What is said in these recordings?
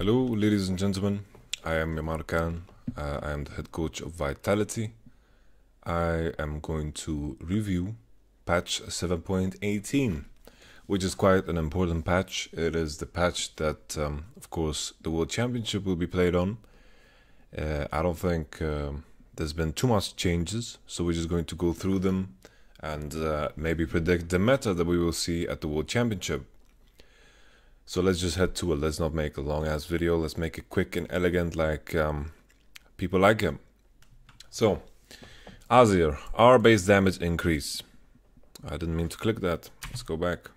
Hello, ladies and gentlemen. I am YamatoCannon. I am the head coach of Vitality. I am going to review patch 7.18, which is quite an important patch. It is the patch that, of course, the World Championship will be played on. I don't think there's been too much changes, so we're just going to go through them and maybe predict the meta that we will see at the World Championship. So let's just head to it. Let's not make a long ass video. Let's make it quick and elegant like people like him. So, Azir, our base damage increase. I didn't mean to click that. Let's go back.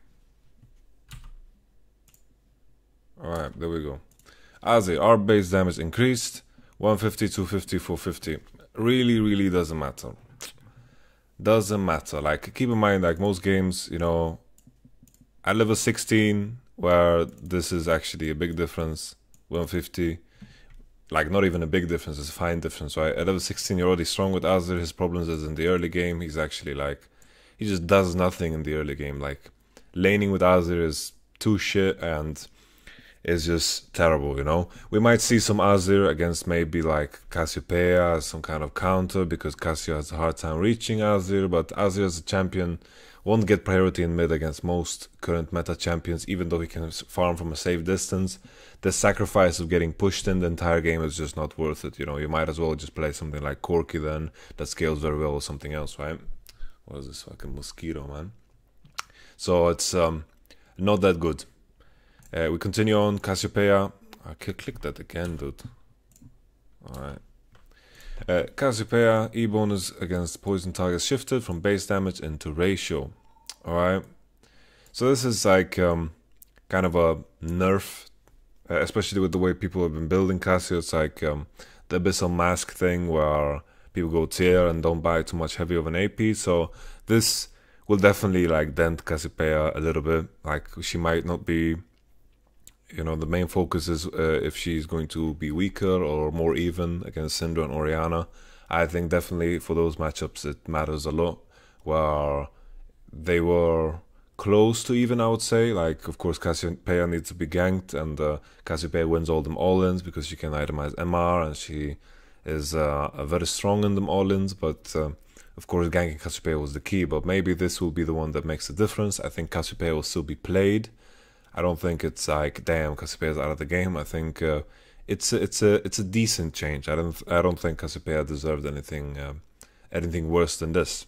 Alright, there we go. Azir, our base damage increased. 150, 250, 450. Really doesn't matter. Doesn't matter. Like, keep in mind, like most games, you know, at level 16, where this is actually a big difference, 150, like not even a big difference, it's a fine difference, right? At level 16 you're already strong with Azir. His problems is in the early game. He's actually like, he just does nothing in the early game. Like, laning with Azir is too shit and it's just terrible, you know? We might see some Azir against maybe like Cassiopeia as some kind of counter, because Cassio has a hard time reaching Azir, but Azir as a champion won't get priority in mid against most current meta champions, even though he can farm from a safe distance. The sacrifice of getting pushed in the entire game is just not worth it, you know? You might as well just play something like Corki then, that scales very well, or something else, right? What is this fucking mosquito, man? So it's not that good. We continue on. Cassiopeia. I click that again, dude. Alright. Cassiopeia, E bonus against poison targets shifted from base damage into ratio. Alright. So this is like kind of a nerf, especially with the way people have been building Cassio. It's like the Abyssal Mask thing where people go tier and don't buy too much heavy of an AP. So this will definitely like dent Cassiopeia a little bit. Like, she might not be, you know, the main focus is if she's going to be weaker or more even against Syndra and Orianna. I think definitely for those matchups it matters a lot, where they were close to even, I would say. Like, of course, Cassiopeia needs to be ganked, and Cassiopeia wins all them all-ins because she can itemize MR, and she is very strong in them all-ins, but of course ganking Cassiopeia was the key. But maybe this will be the one that makes the difference. I think Cassiopeia will still be played. I don't think it's like, damn, Cassiopeia's out of the game. I think it's a decent change. I don't think Cassiopeia deserved anything worse than this.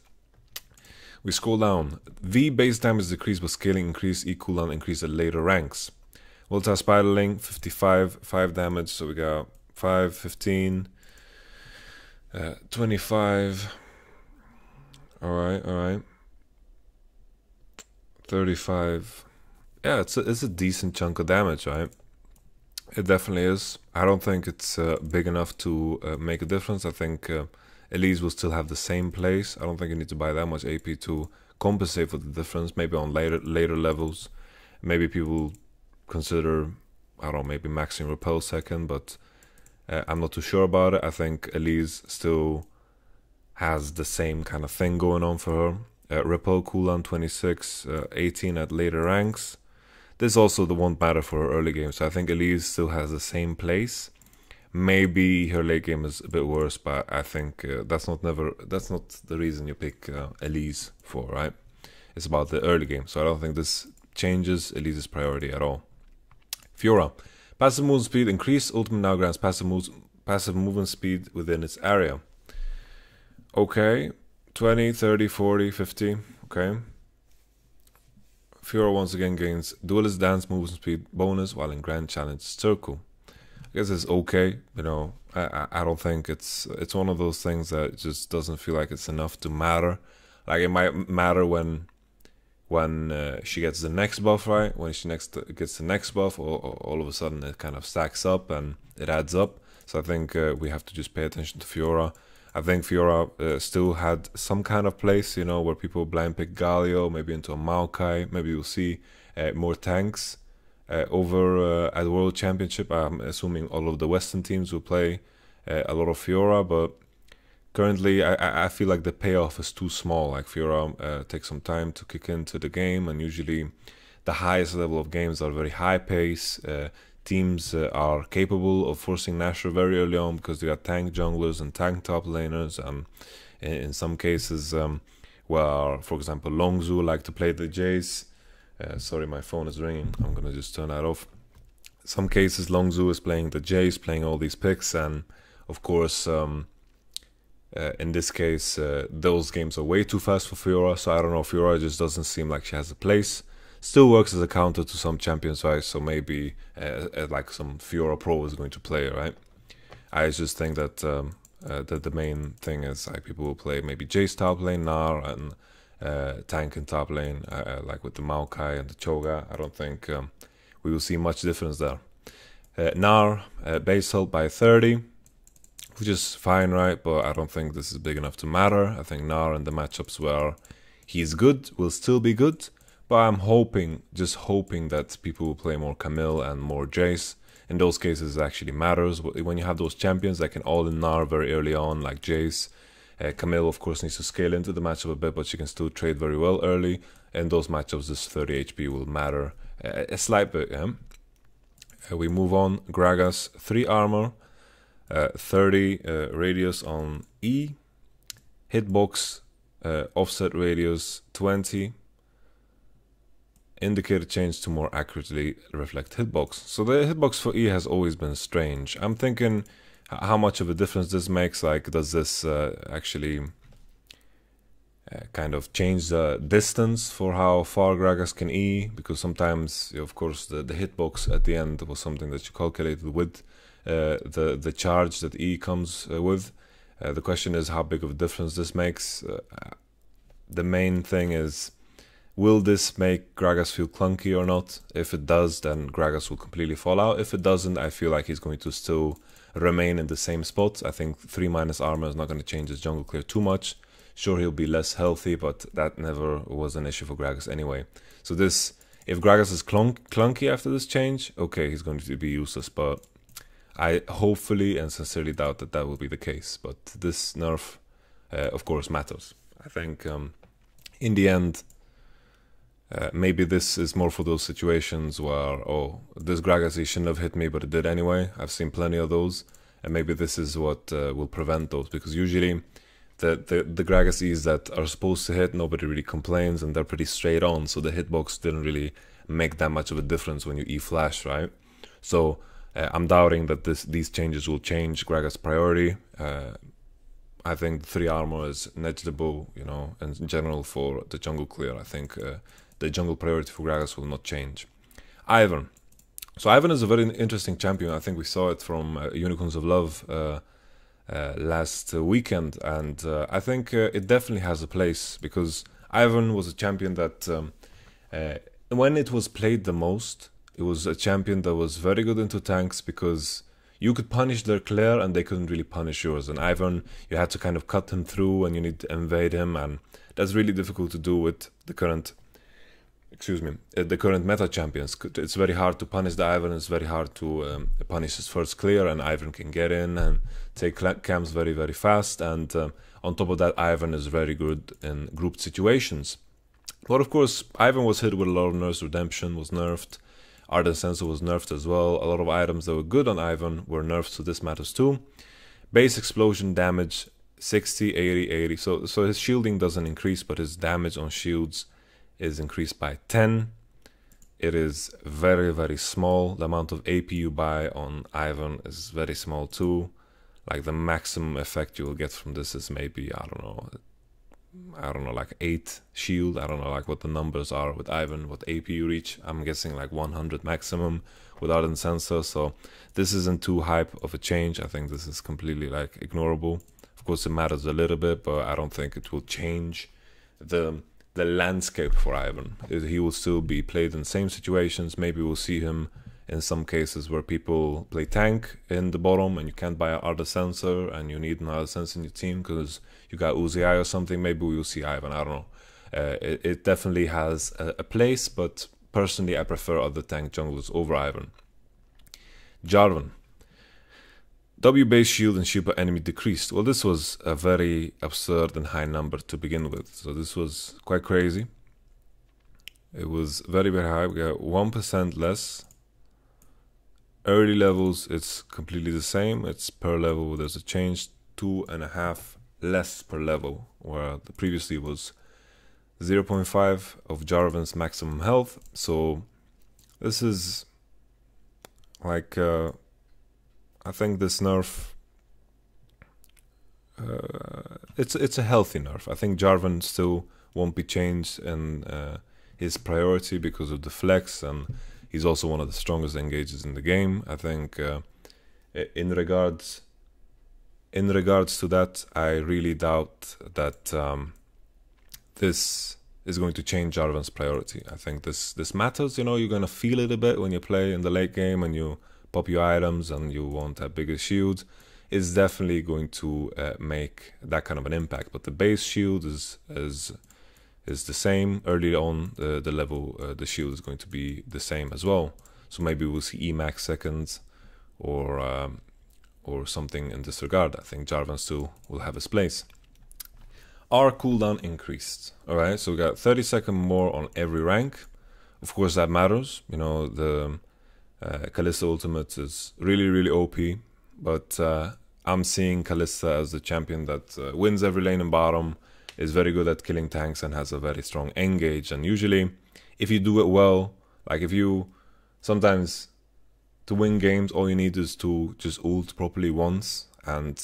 We scroll down. V base damage decrease, but scaling increase, E cooldown increase at later ranks. Volta spiraling 55, 5 damage. So we got 5, 15, 25. Alright. 35. Yeah, it's a decent chunk of damage, right? It definitely is. I don't think it's big enough to make a difference. I think Elise will still have the same place. I don't think you need to buy that much AP to compensate for the difference. Maybe on later levels, maybe people consider, I don't know, maybe maxing Repel second, but I'm not too sure about it. I think Elise still has the same kind of thing going on for her. Repel cooldown 26, 18 at later ranks. This also won't matter for her early game, so I think Elise still has the same place. Maybe her late game is a bit worse, but I think that's not the reason you pick Elise for, right? It's about the early game, so I don't think this changes Elise's priority at all. Fiora, passive movement speed increased. Ultimate now grants passive movement speed within its area. Okay, 20, 30, 40, 50. Okay. Fiora once again gains Duelist Dance movement speed bonus while in Grand Challenge Circle. I guess it's okay, you know. I don't think it's one of those things that just doesn't feel like it's enough to matter. Like, it might matter when she gets the next buff, right? When she gets the next buff, all of a sudden it kind of stacks up and it adds up. So I think we have to just pay attention to Fiora. I think Fiora still had some kind of place, you know, where people blind pick Galio, maybe into a Maokai. Maybe you'll see more tanks over at the World Championship. I'm assuming all of the Western teams will play a lot of Fiora, but currently I feel like the payoff is too small. Like, Fiora takes some time to kick into the game, and usually the highest level of games are very high pace, teams are capable of forcing Nashor very early on because they got tank junglers and tank top laners, and in some cases where, for example, Longzhu like to play the Jace. Sorry, my phone is ringing. I'm gonna just turn that off. Some cases Longzhu is playing the Jace, playing all these picks, and of course in this case those games are way too fast for Fiora, so I don't know, Fiora just doesn't seem like she has a place. Still works as a counter to some champions, right? So maybe like some Fiora Pro is going to play, right? I just think that that the main thing is like people will play maybe Jace top lane, Gnar, and tank in top lane, like with the Maokai and the Cho'Gath. I don't think we will see much difference there. Gnar base health by 30, which is fine, right? But I don't think this is big enough to matter. I think Gnar in the matchups where he's good will still be good, but I'm hoping, just hoping that people will play more Camille and more Jace. In those cases, it actually matters. When you have those champions that can all in Gnar very early on, like Jace, Camille, of course, needs to scale into the matchup a bit, but she can still trade very well early. In those matchups, this 30 HP will matter a slight bit. Yeah? We move on. Gragas, 3 armor, 30 radius on E, hitbox, offset radius 20. Indicator change to more accurately reflect hitbox. So the hitbox for E has always been strange. I'm thinking how much of a difference this makes. Like, does this actually kind of change the distance for how far Gragas can E? Because sometimes, of course, the hitbox at the end was something that you calculated with the charge that E comes with. The question is how big of a difference this makes. The main thing is, will this make Gragas feel clunky or not? If it does, then Gragas will completely fall out. If it doesn't, I feel like he's going to still remain in the same spot. I think 3 minus armor is not going to change his jungle clear too much. Sure, he'll be less healthy, but that never was an issue for Gragas anyway. So this, if Gragas is clunky after this change, okay, he's going to be useless, but I hopefully and sincerely doubt that that will be the case. But this nerf, of course, matters. I think in the end, maybe this is more for those situations where, oh, this Gragas, he shouldn't have hit me, but it did anyway. I've seen plenty of those, and maybe this is what will prevent those, because usually the Gragas E's that are supposed to hit, nobody really complains, and they're pretty straight on, so the hitbox didn't really make that much of a difference when you E-flash, right? So I'm doubting that these changes will change Gragas' priority. I think 3 armor is negligible, you know, in general for the jungle clear. I think the jungle priority for Gragas will not change. Ivern. So Ivern is a very interesting champion. I think we saw it from Unicorns of Love last weekend, and I think it definitely has a place, because Ivern was a champion that when it was played the most, it was a champion that was very good into tanks, because you could punish their clear and they couldn't really punish yours. And Ivern, you had to kind of cut him through and you need to invade him, and that's really difficult to do with the current the current meta champions. It's very hard to punish the Ivern. It's very hard to punish his first clear, and Ivern can get in and take camps very, very fast. And on top of that, Ivern is very good in grouped situations. But of course, Ivern was hit with a lot of nerfs. Redemption was nerfed. Ardent Sensor was nerfed as well. A lot of items that were good on Ivern were nerfed, so this matters too. Base explosion damage 60, 80, 80. So his shielding doesn't increase, but his damage on shields is increased by 10. It is very, very small. The amount of AP you buy on Ivern is very small too. Like, the maximum effect you will get from this is maybe, I don't know, like 8 shield. I don't know like what the numbers are with Ivern, what AP you reach. I'm guessing like 100 maximum with Ardent Sensor. So this isn't too hype of a change. I think this is completely like ignorable. Of course, it matters a little bit, but I don't think it will change the landscape for Ivern. He will still be played in the same situations. Maybe we'll see him in some cases where people play tank in the bottom and you can't buy an Ardent Sensor and you need another sensor in your team because you got Uzi or something. Maybe we'll see Ivern, I don't know. It definitely has a place, but personally I prefer other tank junglers over Ivern. Jarvan. W base shield and shield per enemy decreased. Well, this was a very absurd and high number to begin with. So this was quite crazy. It was very, very high. We got 1% less. Early levels, it's completely the same. It's per level, there's a change, 2.5 less per level, where the previously was 0.5 of Jarvan's maximum health. So this is like, I think this nerf, it's a healthy nerf. I think Jarvan still won't be changed in his priority because of the flex, and he's also one of the strongest engages in the game. I think in regards to that, I really doubt that this is going to change Jarvan's priority. I think this matters. You know, you're gonna feel it a bit when you play in the late game and you pop your items and you want a bigger shield. It's definitely going to make that kind of an impact. But the base shield is the same. Early on, the level, the shield is going to be the same as well. So maybe we'll see Emax seconds or something in this regard. I think Jarvan still will have his place. Our cooldown increased. Alright, so we got 30 seconds more on every rank. Of course, that matters. You know, the Kalista ultimate is really OP, but I'm seeing Kalista as the champion that wins every lane in bottom, is very good at killing tanks, and has a very strong engage. And usually, if you do it well, like if you sometimes to win games, all you need is to just ult properly once, and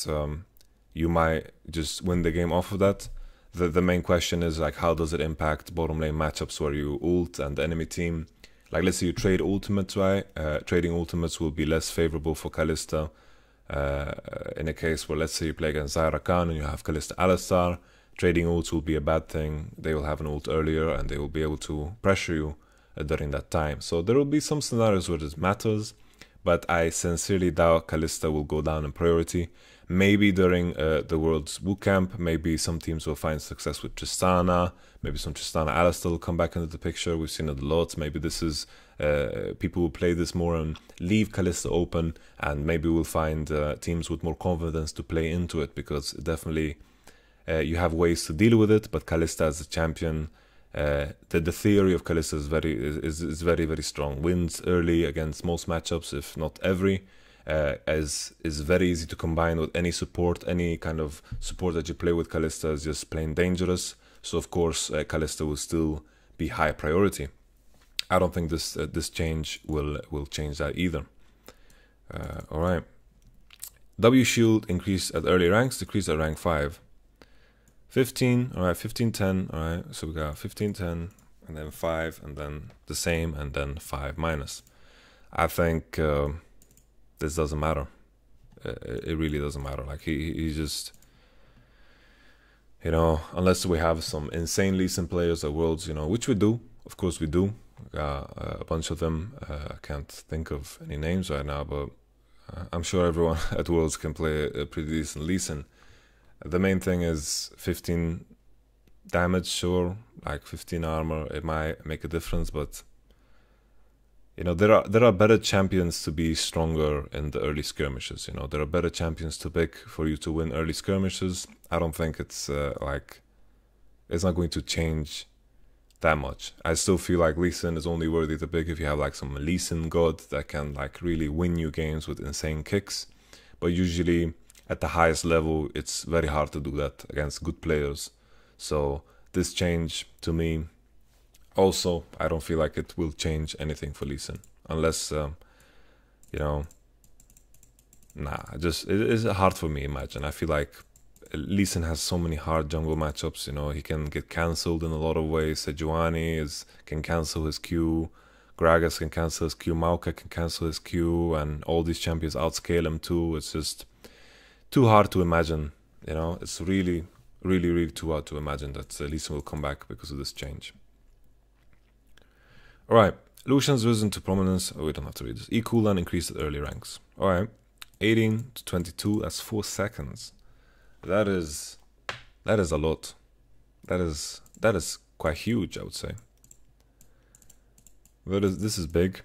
you might just win the game off of that. The main question is like, how does it impact bottom lane matchups where you ult and the enemy team, like let's say you trade ultimates, right? Trading ultimates will be less favorable for Kalista. In a case where let's say you play against YamatoCannon and you have Kalista Alistar, trading ults will be a bad thing. They will have an ult earlier and they will be able to pressure you during that time. So there will be some scenarios where this matters, but I sincerely doubt Kalista will go down in priority. Maybe during the World's Bootcamp, maybe some teams will find success with Tristana, maybe some Tristana Alistar will come back into the picture. We've seen it a lot. Maybe this is, people will play this more and leave Kalista open, and maybe we'll find teams with more confidence to play into it, because definitely you have ways to deal with it, but Kalista as a champion, the theory of Kalista is very strong. Wins early against most matchups, if not every. Is very easy to combine with any support. Any kind of support that you play with Kalista is just plain dangerous. So of course Kalista will still be high priority. I don't think this change will change that either. All right. W shield increased at early ranks, decreased at rank 5. 15. All right. 15-10. All right. So we got 15-10 and then 5 and then the same and then 5 minus. I think. This doesn't matter. It really doesn't matter. Like he just, you know, unless we have some insane Lee Sin players at Worlds, you know, which we do. Of course we do. A bunch of them. I can't think of any names right now, but I'm sure everyone at Worlds can play a pretty decent Lee Sin. The main thing is 15 damage, sure, like 15 armor. It might make a difference, but you know, there are better champions to be stronger in the early skirmishes. You know, there are better champions to pick for you to win early skirmishes. I don't think it's like, it's not going to change that much. I still feel like Lee Sin is only worthy to pick if you have like some Lee Sin god that can like really win you games with insane kicks. But usually at the highest level, it's very hard to do that against good players. So this change to me, also, I don't feel like it will change anything for Lee Sin, unless, you know, it is hard for me, imagine. I feel like Lee Sin has so many hard jungle matchups, you know, he can get cancelled in a lot of ways. Sejuani can cancel his Q, Gragas can cancel his Q, Maoka can cancel his Q, and all these champions outscale him too. It's just too hard to imagine, you know, it's really too hard to imagine that Lee Sin will come back because of this change. Alright, Lucian's risen to prominence. Oh, we don't have to read this. E cooldown increased at early ranks. Alright, 18 to 22, that's 4 seconds. That is a lot. That is quite huge, I would say. This is big.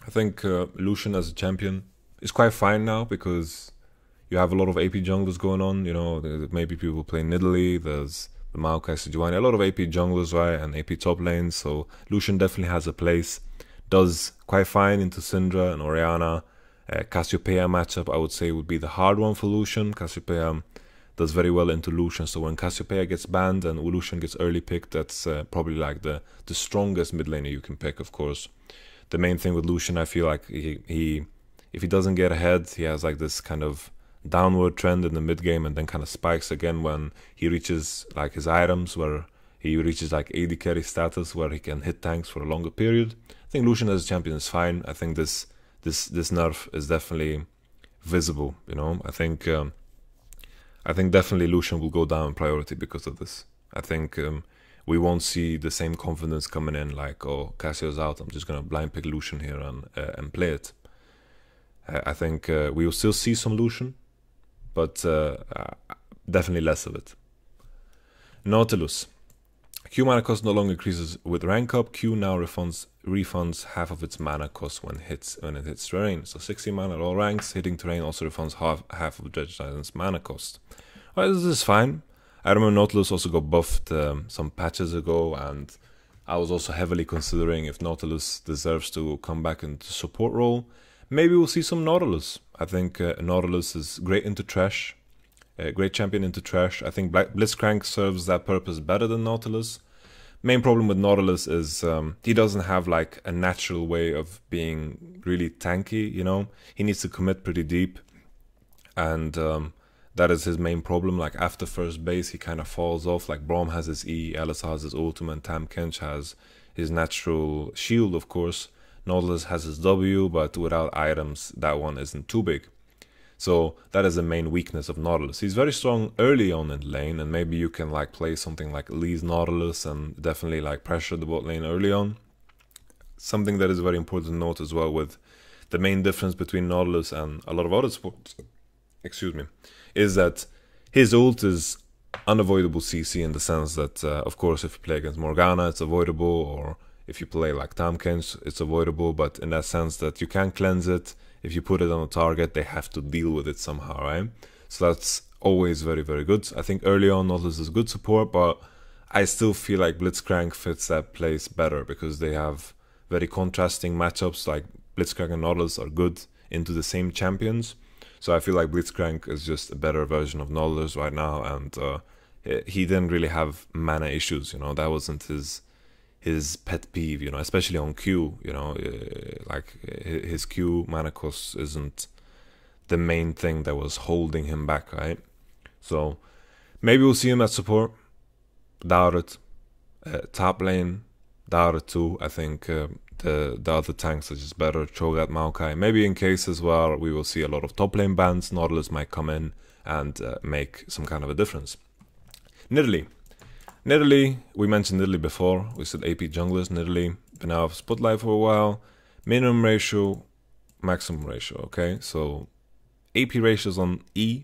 I think Lucian as a champion is quite fine now, because you have a lot of AP junglers going on. You know, maybe people play Nidalee, there's the Maokai, Sejuani, a lot of AP junglers, right, and AP top lanes, so Lucian definitely has a place. does quite fine into Syndra and Orianna. Cassiopeia matchup, I would say, would be the hard one for Lucian. Cassiopeia does very well into Lucian, so when Cassiopeia gets banned and Lucian gets early picked, that's probably like the strongest mid laner you can pick, of course. The main thing with Lucian, I feel like he if he doesn't get ahead, he has like this kind of downward trend in the mid game and then kind of spikes again when he reaches like his items, where he reaches like AD carry status where he can hit tanks for a longer period. I think Lucian as a champion is fine. I think this nerf is definitely visible, you know. I think definitely Lucian will go down in priority because of this. I think we won't see the same confidence coming in like, oh, Cassio's out, I'm just gonna blind pick Lucian here and play it. I think we will still see some Lucian, but definitely less of it. Nautilus. Q mana cost no longer increases with rank up. Q now refunds half of its mana cost when it hits terrain. So 60 mana at all ranks. Hitting terrain also refunds half of Dredge Titan's mana cost. Alright, this is fine. I remember Nautilus also got buffed some patches ago, and I was also heavily considering if Nautilus deserves to come back into support role. Maybe we'll see some Nautilus. I think Nautilus is great into trash. Great champion into trash. I think Blitzcrank serves that purpose better than Nautilus. Main problem with Nautilus is he doesn't have like a natural way of being really tanky, you know. He needs to commit pretty deep, and that is his main problem. Like after first base he kind of falls off. Like Braum has his E, Alistar has his ultimate, Tam Kench has his natural shield, of course. Nautilus has his W, but without items that one isn't too big. So that is the main weakness of Nautilus. He's very strong early on in lane, and maybe you can like play something like Lee's Nautilus and definitely like pressure the bot lane early on. Something that is very important to note as well, with the main difference between Nautilus and a lot of other sports, is that his ult is unavoidable CC, in the sense that of course if you play against Morgana it's avoidable, or if you play like Tam Kench it's avoidable, but in that sense that you can cleanse it. If you put it on a target, they have to deal with it somehow, right? So that's always very, very good. I think early on Nautilus is good support, but I still feel like Blitzcrank fits that place better because they have very contrasting matchups. Like Blitzcrank and Nautilus are good into the same champions. So I feel like Blitzcrank is just a better version of Nautilus right now, and he didn't really have mana issues, you know. That wasn't his pet peeve, you know, especially on Q, you know, like his Q mana cost isn't the main thing that was holding him back, right? So maybe we'll see him at support. Doubt it. Top lane, doubt it too. I think the other tanks are just better. Cho'Gath, Maokai. Maybe in cases where we will see a lot of top lane bans, Nautilus might come in and make some kind of a difference. Nidalee. Nidalee, we mentioned Nidalee before. We said AP junglers. Nidalee been out of spotlight for a while. Minimum ratio, maximum ratio. Okay, so AP ratios on E.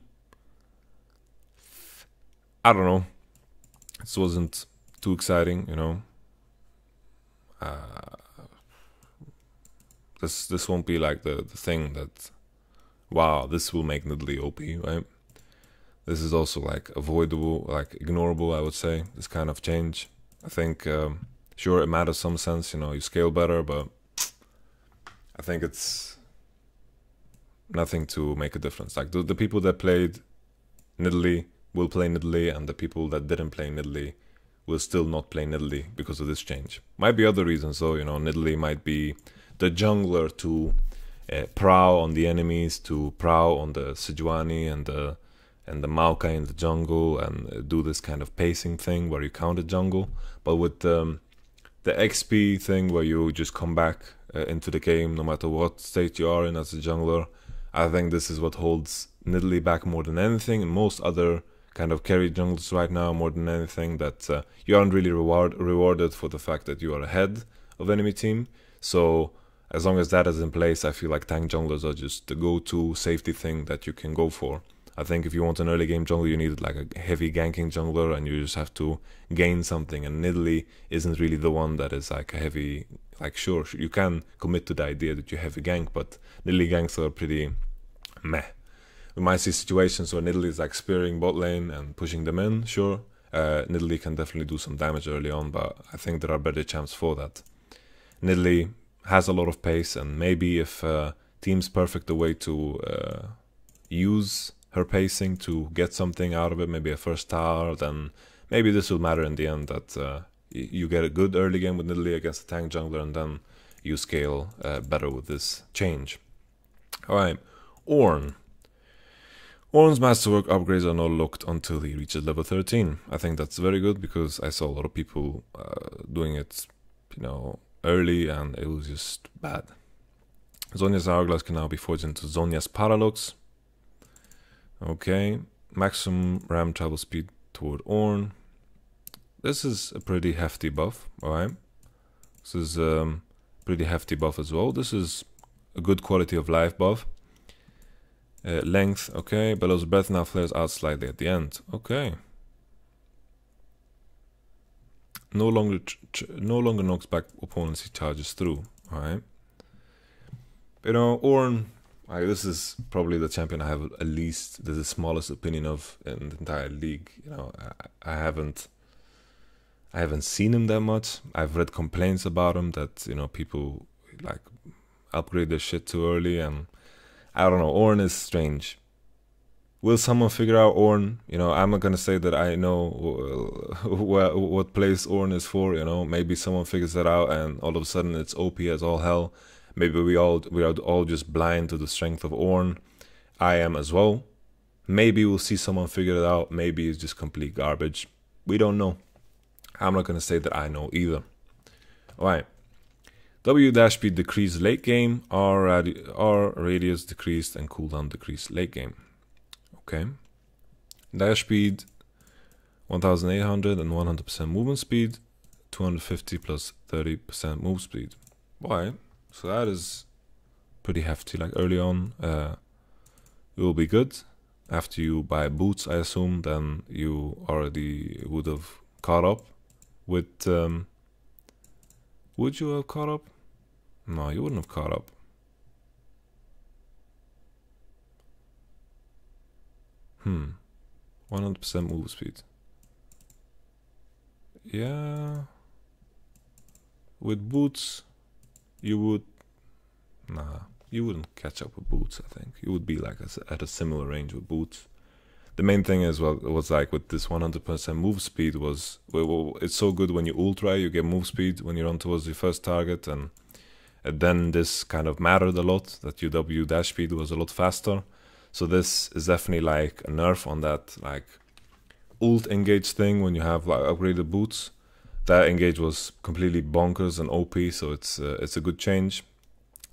I don't know. This wasn't too exciting, you know. This won't be like the thing that, wow, this will make Nidalee OP, right? This is also like avoidable, like ignorable, I would say, this kind of change. I think, sure, it matters some sense, you know, you scale better, but I think it's nothing to make a difference. Like the people that played Nidalee will play Nidalee, and the people that didn't play Nidalee will still not play Nidalee because of this change. Might be other reasons though, you know. Nidalee might be the jungler to prow on the enemies, to prow on the Sejuani and the Maokai in the jungle, and do this kind of pacing thing where you counter jungle. But with the XP thing where you just come back into the game no matter what state you are in as a jungler, I think this is what holds Nidalee back more than anything, and most other kind of carry junglers right now more than anything, that you aren't really rewarded for the fact that you are ahead of enemy team. So as long as that is in place, I feel like tank junglers are just the go-to safety thing that you can go for. I think if you want an early game jungler, you need like a heavy ganking jungler, and you just have to gain something. And Nidalee isn't really the one that is like a heavy, like sure, you can commit to the idea that you heavy gank, but Nidalee ganks are pretty meh. We might see situations where Nidalee is like spearing bot lane and pushing them in, sure. Nidalee can definitely do some damage early on, but I think there are better champs for that. Nidalee has a lot of pace, and maybe if team's perfect the way to use her pacing to get something out of it, maybe a first tower, then maybe this will matter in the end, that you get a good early game with Nidalee against a tank jungler, and then you scale better with this change. Alright, Ornn. Ornn's masterwork upgrades are not locked until he reaches level 13. I think that's very good, because I saw a lot of people doing it, you know, early, and it was just bad. Zhonya's Hourglass can now be forged into Zhonya's Paradox. Okay, maximum ram travel speed toward Ornn. This is a pretty hefty buff, alright. This is pretty hefty buff as well. This is a good quality of life buff. Length, okay. Bellow's breath now flares out slightly at the end. Okay. No longer knocks back opponents he charges through. Alright. You know, Ornn, this is probably the champion I have at least the smallest opinion of in the entire league. You know, I haven't seen him that much. I've read complaints about him that, you know, people like upgrade their shit too early, and I don't know, Ornn is strange. Will someone figure out Ornn? You know, I'm not gonna say that I know what place Ornn is for, you know. Maybe someone figures that out and all of a sudden it's OP as all hell. Maybe we are all just blind to the strength of Ornn. I am as well. Maybe we'll see someone figure it out. Maybe it's just complete garbage. We don't know. I'm not gonna say that I know either. Alright. W dash speed decreased late game, R radius decreased, and cooldown decreased late game. Okay. Dash speed 1800 and 100% movement speed, 250 plus 30% move speed. Why? So that is pretty hefty. Like early on, it will be good. After you buy boots, I assume, then you already would have caught up with. Would you have caught up? No, you wouldn't have caught up. 100% move speed. Yeah. With boots, you would. Nah, you wouldn't catch up with boots, I think. You would be like at a similar range with boots. The main thing is, well, it was like with this 100% move speed was, well, it's so good when you ultra, you get move speed when you run towards your first target, and then this kind of mattered a lot, that your W dash speed was a lot faster. So this is definitely like a nerf on that like ult engage thing when you have like upgraded boots. That engage was completely bonkers and OP, so it's a good change.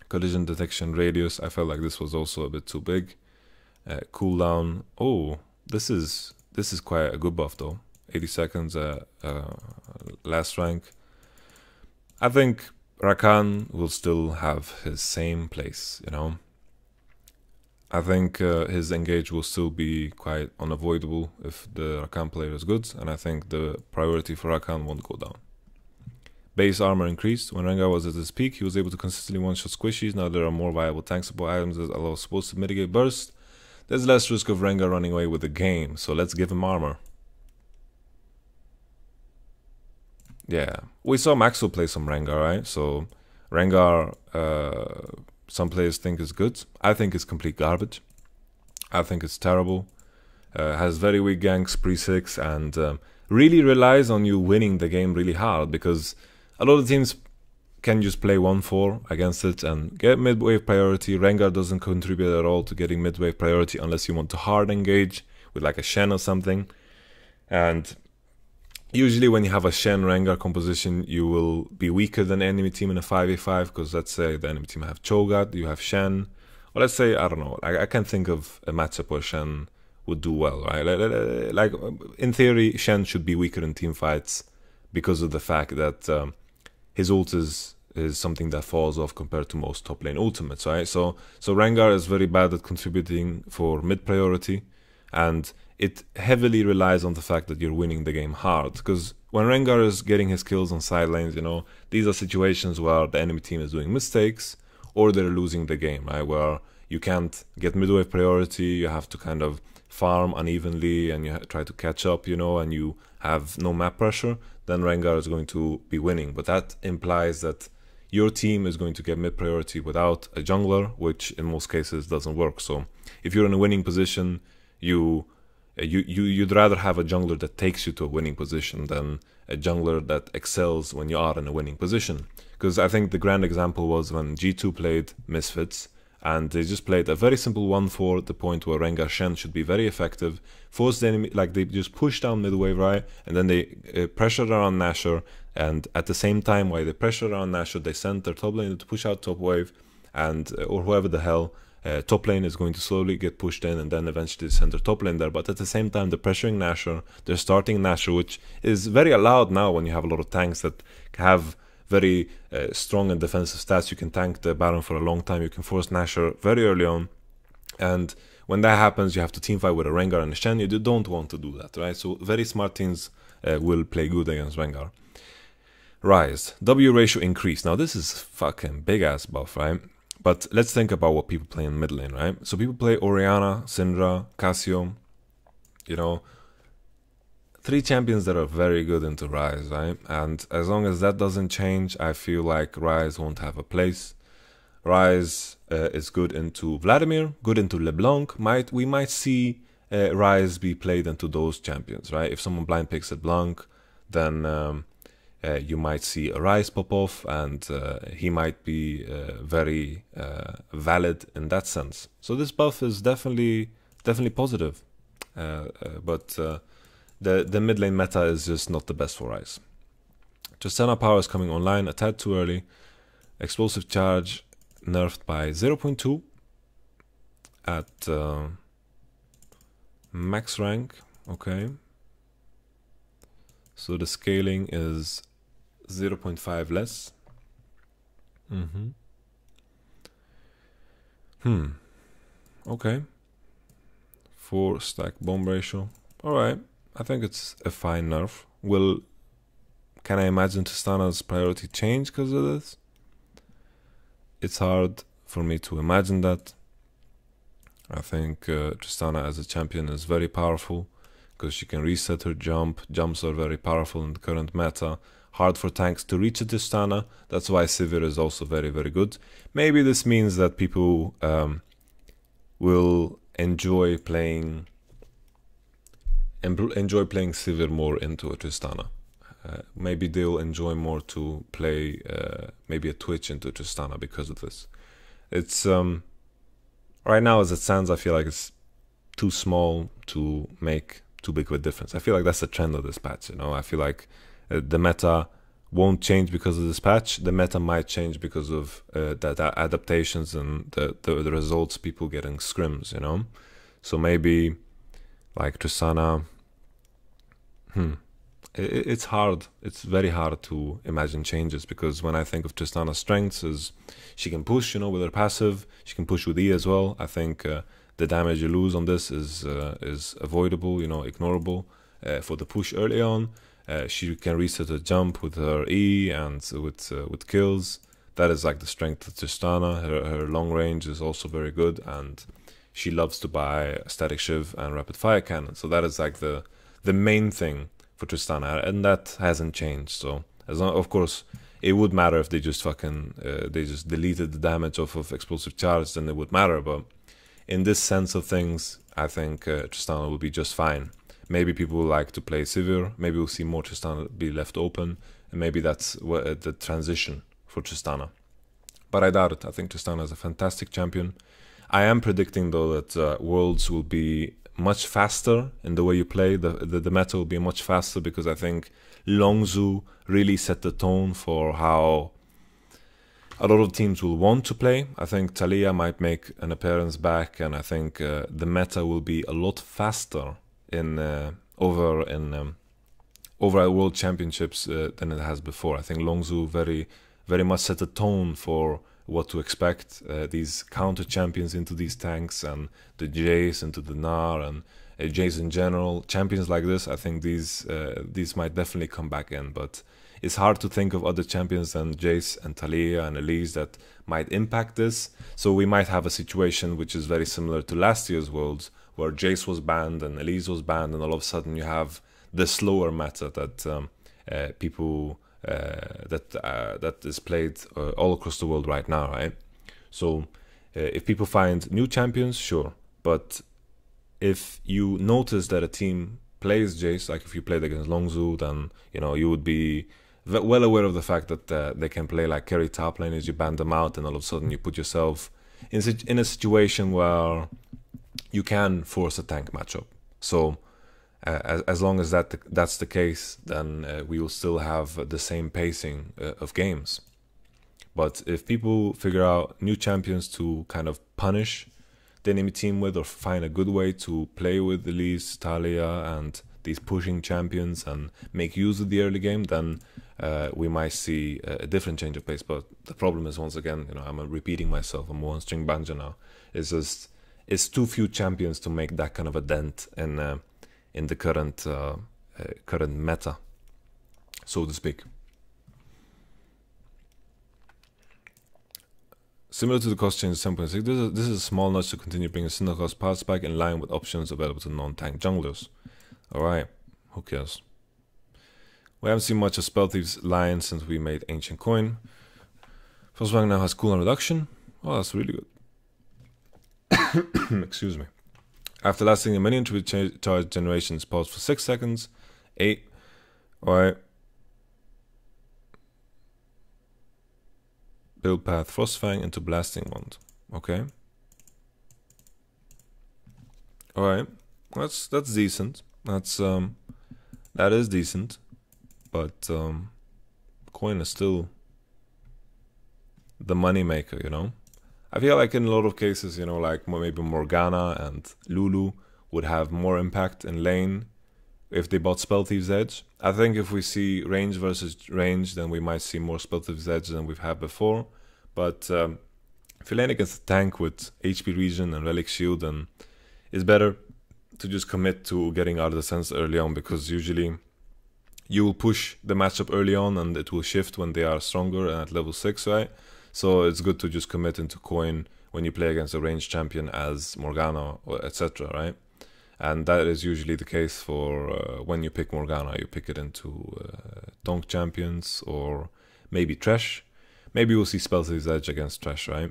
Collision detection radius, I felt like this was also a bit too big. Cooldown, oh, this is quite a good buff though. 80 seconds last rank. I think Rakan will still have his same place, you know. I think his engage will still be quite unavoidable if the Rakan player is good, and I think the priority for Rakan won't go down. Base armor increased. When Rengar was at his peak, he was able to consistently one-shot squishies. Now there are more viable tank support items that allow supposed to mitigate burst. There's less risk of Rengar running away with the game, so let's give him armor. Yeah, we saw Maxwell play some Rengar, right? So Rengar, some players think is good. I think it's complete garbage. I think it's terrible. Has very weak ganks pre-6, and really relies on you winning the game really hard, because a lot of teams can just play 1-4 against it and get mid-wave priority. Rengar doesn't contribute at all to getting mid-wave priority unless you want to hard engage with like a Shen or something. And usually when you have a Shen Rengar composition, you will be weaker than the enemy team in a 5v5, because let's say the enemy team have Cho'Gath, you have Shen, or let's say, I don't know, I can't think of a matchup where Shen would do well, right? Like in theory, Shen should be weaker in team fights because of the fact that his ult is something that falls off compared to most top lane ultimates, right? So Rengar is very bad at contributing for mid priority, and it heavily relies on the fact that you're winning the game hard. Because when Rengar is getting his kills on side lanes, you know, these are situations where the enemy team is doing mistakes or they're losing the game, right? Where you can't get mid-wave priority, you have to kind of farm unevenly and you try to catch up, you know, and you have no map pressure, then Rengar is going to be winning. But that implies that your team is going to get mid priority without a jungler, which in most cases doesn't work. So if you're in a winning position, you'd rather have a jungler that takes you to a winning position than a jungler that excels when you are in a winning position. Because I think the grand example was when G2 played Misfits, and they just played a very simple 1-4 the point where Rengar Shen should be very effective, forced the enemy, like they just push down mid wave, right? And then they pressured around Nashor, and at the same time while they pressured around Nashor, they sent their top lane to push out top wave, and or whoever the hell, top lane is going to slowly get pushed in, and then eventually send their top lane there. But at the same time, they're pressuring Nashor, they're starting Nashor, which is very allowed now when you have a lot of tanks that have very strong and defensive stats. You can tank the Baron for a long time, you can force Nashor very early on, and when that happens, you have to teamfight with a Rengar and a Shen. You don't want to do that, right? So very smart teams will play good against Rengar. Rise, W ratio increase. Now this is fucking big ass buff, right? But let's think about what people play in mid lane, right? So people play Orianna, Syndra, Cassio, you know, 3 champions that are very good into Rise, right? And as long as that doesn't change, I feel like Rise won't have a place. Rise is good into Vladimir, good into LeBlanc. We might see Rise be played into those champions, right? If someone blind picks LeBlanc, then you might see a Rise pop off, and he might be very valid in that sense. So this buff is definitely positive, but the mid lane meta is just not the best for Rise. Tristana power is coming online a tad too early. Explosive charge nerfed by 0.2 at max rank. Okay, so the scaling is 0.5 less. Okay, 4 stack bomb ratio. All right, I think it's a fine nerf. Can I imagine Tristana's priority change because of this? It's hard for me to imagine that. I think Tristana as a champion is very powerful because she can reset her jump. Jumps are very powerful in the current meta. Hard for tanks to reach a Tristana. That's why Sivir is also very, very good. Maybe this means that people will enjoy playing Sivir more into a Tristana. Maybe they'll enjoy more to play maybe a Twitch into Tristana because of this. It's right now as it stands, I feel like it's too small to make too big of a difference. I feel like that's the trend of this patch, you know. I feel like the meta won't change because of this patch. The meta might change because of the adaptations and the results people get in scrims, you know. So maybe like Tristana, it's hard. It's very hard to imagine changes, because when I think of Tristana's strengths is she can push, you know, with her passive. She can push with E as well. I think the damage you lose on this is avoidable, you know, ignorable for the push early on. She can reset a jump with her E and with kills. That is like the strength of Tristana. Her long range is also very good, and she loves to buy Static Shiv and Rapid Fire Cannon. So that is like the main thing for Tristana, and that hasn't changed. So as long, of course, it would matter if they just fucking they just deleted the damage off of Explosive Charge, then it would matter. But in this sense of things, I think Tristana will be just fine. Maybe people will like to play Sivir. Maybe we'll see more Tristana be left open, and maybe that's the transition for Tristana. But I doubt it. I think Tristana is a fantastic champion. I am predicting though that Worlds will be much faster in the way you play. The meta will be much faster, because I think Longzhu really set the tone for how a lot of teams will want to play. I think Talia might make an appearance back, and I think the meta will be a lot faster in over at World Championships than it has before. I think Longzhu very much set the tone for what to expect. These counter champions into these tanks, and the Jace into the Gnar, and Jace in general. Champions like this, I think these might definitely come back in, but it's hard to think of other champions than Jace and Talia and Elise that might impact this. So we might have a situation which is very similar to last year's Worlds, where Jace was banned and Elise was banned, and all of a sudden you have the slower meta that people that is played all across the world right now, right? So if people find new champions, sure, but if you notice that a team plays Jace, like if you played against Longzhu, then you would be well aware of the fact that they can play like carry top lane as you ban them out, and all of a sudden you put yourself in a situation where you can force a tank matchup. So as long as that's the case, then we will still have the same pacing of games. But if people figure out new champions to kind of punish the enemy team with, or find a good way to play with Elise, Talia, and these pushing champions and make use of the early game, then we might see a different change of pace. But the problem is, once again, I'm repeating myself. I'm one string banjo now. It's too few champions to make that kind of a dent in the current meta, so to speak. Similar to the cost change 7.6, this is a small nudge to continue bringing single cost parts back in line with options available to non-tank junglers. Alright, who cares? We haven't seen much of Spell Thief's line since we made Ancient Coin. First rank now has cooldown reduction. Oh, that's really good. Excuse me. After lasting a many attribute charge generations, pause for 6 seconds. 8. Alright. Build path Frostfang into Blasting Wand. Okay. Alright. That's decent. That is decent. But coin is still the money maker, I feel like in a lot of cases, like maybe Morgana and Lulu would have more impact in lane if they bought Spell Thief's Edge. I think if we see range versus range, then we might see more Spell Thief's Edge than we've had before. But if you lane against a tank with HP Regen and Relic Shield, then it's better to just commit to getting out of the sense early on, because usually you will push the matchup early on and it will shift when they are stronger and at level 6, right? So it's good to just commit into coin when you play against a ranged champion as Morgana or etc., right? And that is usually the case for when you pick Morgana. You pick it into Donk champions or maybe Trash. Maybe we'll see Spell Thief's Edge against Trash, right?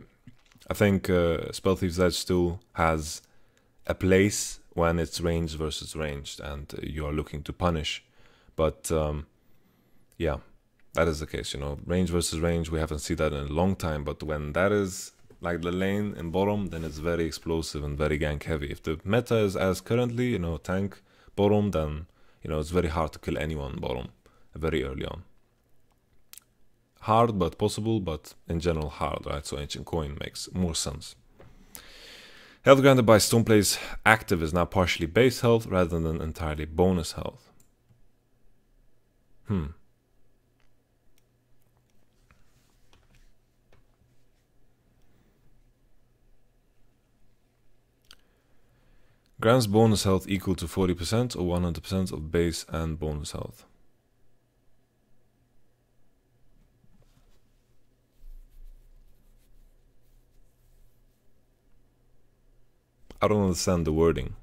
I think Spell Thief's Edge still has a place when it's ranged versus ranged and you are looking to punish. But yeah, that is the case, range versus range. We haven't seen that in a long time, but when that is like the lane in bottom, then it's very explosive and very gank heavy. If the meta is as currently, tank bottom, then it's very hard to kill anyone bottom very early on. Hard but possible, but in general hard, right? So Ancient Coin makes more sense. Health granted by Stoneplay's active is now partially base health rather than entirely bonus health. Grants bonus health equal to 40% or 100% of base and bonus health. I don't understand the wording.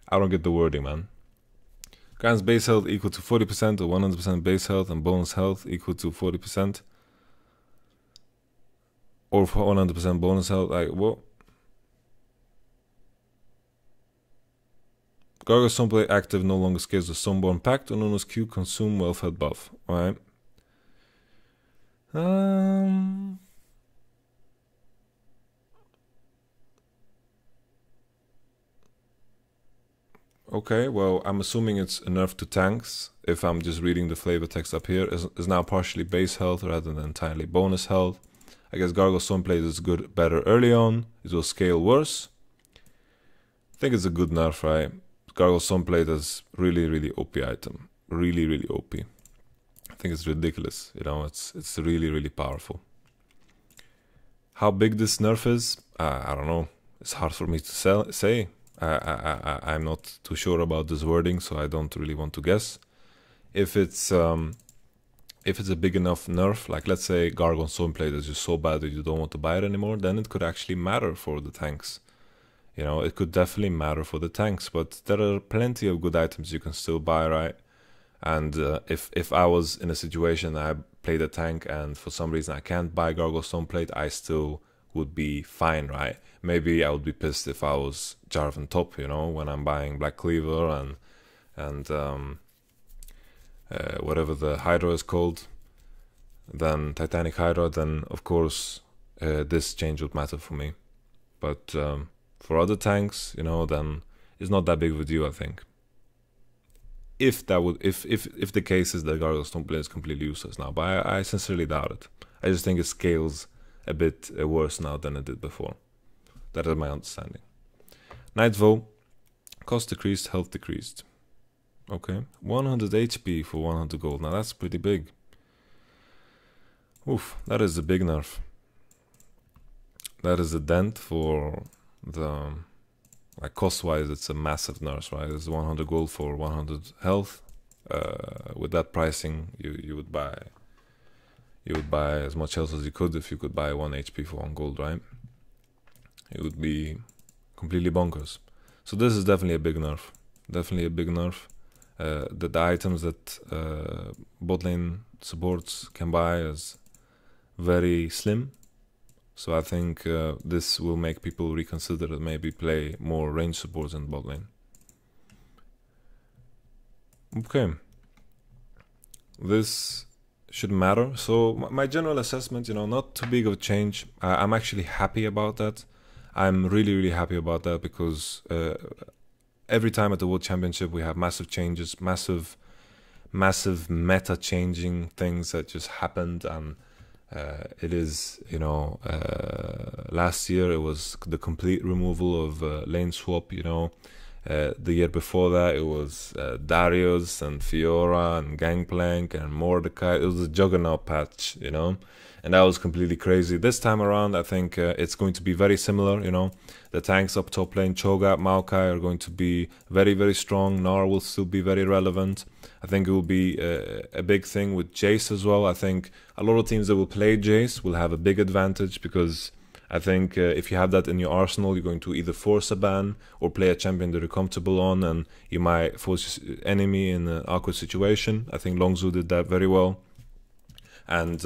I don't get the wording, man. Grants base health equal to 40% or 100% base health and bonus health equal to 40% or 100% bonus health. Like, what? Gragas Stoneplay active no longer scales the Stoneborn Pact or known as Q consume well-fed buff. Alright. Okay, well, I'm assuming it's a nerf to tanks. If I'm just reading the flavor text up here, is now partially base health rather than entirely bonus health. I guess Gargoyle Stoneplate is good, better early on. It will scale worse. I think it's a good nerf, right? Gargoyle Stoneplate is really OP item. Really OP. I think it's ridiculous. It's really powerful. How big this nerf is, I don't know. it's hard for me to say. I'm not too sure about this wording, so I don't really want to guess. If it's a big enough nerf, like let's say Gargon Stoneplate is just so bad that you don't want to buy it anymore, then it could actually matter for the tanks. You know, it could definitely matter for the tanks, but there are plenty of good items you can still buy, right? And if I was in a situation I played a tank and for some reason I can't buy Gargoyle Stoneplate, I still would be fine, right? Maybe I would be pissed if I was Jarvan top, you know, when I'm buying Black Cleaver and whatever the Hydra is called, then Titanic Hydra, then of course this change would matter for me. But for other tanks, you know, then it's not that big of a deal, I think. If the case is that Gargoyle Stoneplate is completely useless now, but I sincerely doubt it. I just think it scales a bit worse now than it did before. That is my understanding. Nightvow, cost decreased, health decreased. Okay, 100 HP for 100 gold. Now that's pretty big. Oof, that is a big nerf. That is a dent for the, like cost-wise, it's a massive nerf, right? It's 100 gold for 100 health. With that pricing, you would buy as much health as you could if you could buy 1 HP for 1 gold, right? It would be completely bonkers. So this is definitely a big nerf. Definitely a big nerf. The items that bot lane supports can buy is very slim. So I think this will make people reconsider and maybe play more range supports in bot lane. Okay. This shouldn't matter. So my general assessment, you know, not too big of a change. I'm actually happy about that. I'm really happy about that because every time at the World Championship we have massive changes, massive meta changing things that just happened, and it is, you know, last year it was the complete removal of lane swap, you know. The year before that it was Darius and Fiora and Gangplank and Mordecai. It was a juggernaut patch, you know, and that was completely crazy. This time around I think it's going to be very similar, you know. The tanks up top lane, Cho'Gath, Maokai are going to be very strong. Gnar will still be very relevant. I think it will be a big thing with Jace as well. I think a lot of teams that will play Jace will have a big advantage because I think if you have that in your arsenal, you're going to either force a ban or play a champion that you're comfortable on, and you might force your enemy in an awkward situation. I think Longzhu did that very well. And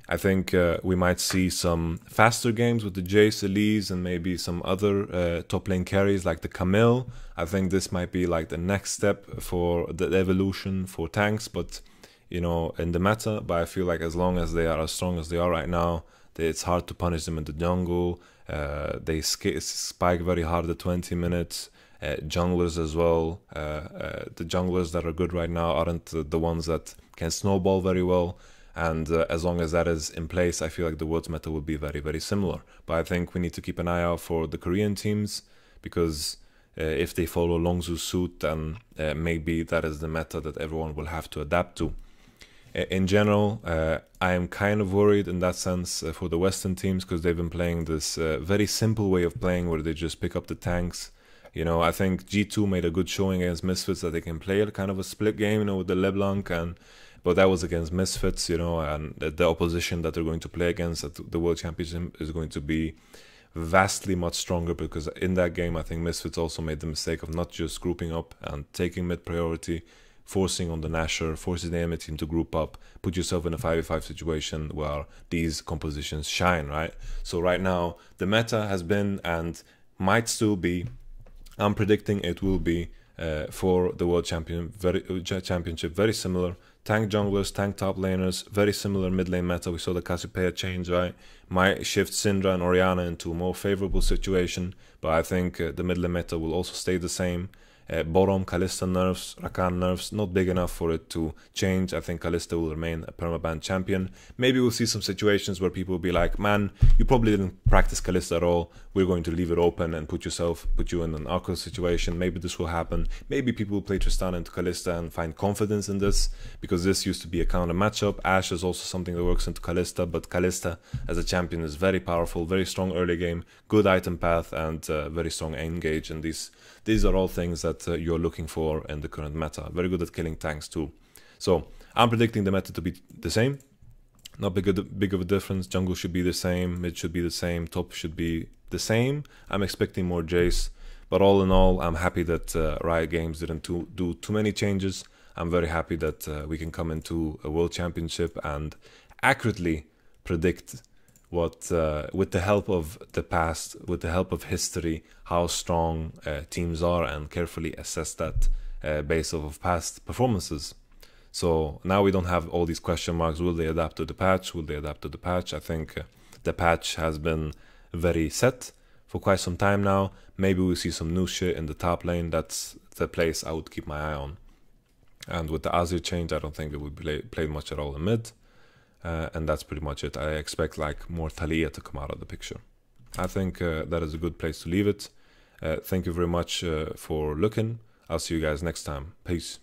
I think we might see some faster games with the Jace, Elise, and maybe some other top lane carries like the Camille. I think this might be like the next step for the evolution for tanks, but you know, in the meta. But I feel like as long as they are as strong as they are right now, it's hard to punish them in the jungle. They spike very hard at 20 minutes. Junglers as well. The junglers that are good right now aren't the ones that can snowball very well. And as long as that is in place, I feel like the world's meta will be very similar. But I think we need to keep an eye out for the Korean teams, because if they follow Longzhu's suit, then maybe that is the meta that everyone will have to adapt to. In general, I am kind of worried in that sense for the Western teams, because they've been playing this very simple way of playing where they just pick up the tanks. You know, I think G2 made a good showing against Misfits that they can play a kind of a split game, you know, with the LeBlanc, but that was against Misfits, you know, and the opposition that they're going to play against at the World Championship is going to be vastly much stronger, because in that game I think Misfits also made the mistake of not just grouping up and taking mid priority, forcing on the Nashor, forcing the enemy team to group up, put yourself in a 5v5 situation where these compositions shine, right? So right now, the meta has been and might still be, I'm predicting it will be for the World Championship, very similar. Tank junglers, tank top laners, very similar mid lane meta. We saw the Cassiopeia change, right? Might shift Syndra and Orianna into a more favorable situation, but I think the mid lane meta will also stay the same. Bottom, Kalista nerfs, Rakan nerfs, not big enough for it to change. I think Kalista will remain a permaban champion. Maybe we'll see some situations where people will be like, man, you probably didn't practice Kalista at all. We're going to leave it open and put you in an awkward situation. Maybe this will happen. Maybe people will play Tristan into Kalista and find confidence in this, because this used to be a counter matchup. Ashe is also something that works into Kalista, but Kalista as a champion is very powerful, very strong early game, good item path, and very strong engage. And these are all things that you're looking for in the current meta. Very good at killing tanks too. So I'm predicting the meta to be the same. Not big of a difference. Jungle should be the same, mid should be the same, top should be the same. I'm expecting more Jace, but all in all, I'm happy that Riot Games didn't do too many changes. I'm very happy that we can come into a World Championship and accurately predict what, with the help of the past, with the help of history, how strong teams are, and carefully assess that based off of past performances. So now we don't have all these question marks. Will they adapt to the patch? Will they adapt to the patch? I think the patch has been very set for quite some time now. Maybe we'll see some new shit in the top lane. That's the place I would keep my eye on. And with the Azir change, I don't think it would play much at all in mid. And that's pretty much it. I expect like more Talia to come out of the picture. I think that is a good place to leave it. Thank you very much for looking. I'll see you guys next time. Peace.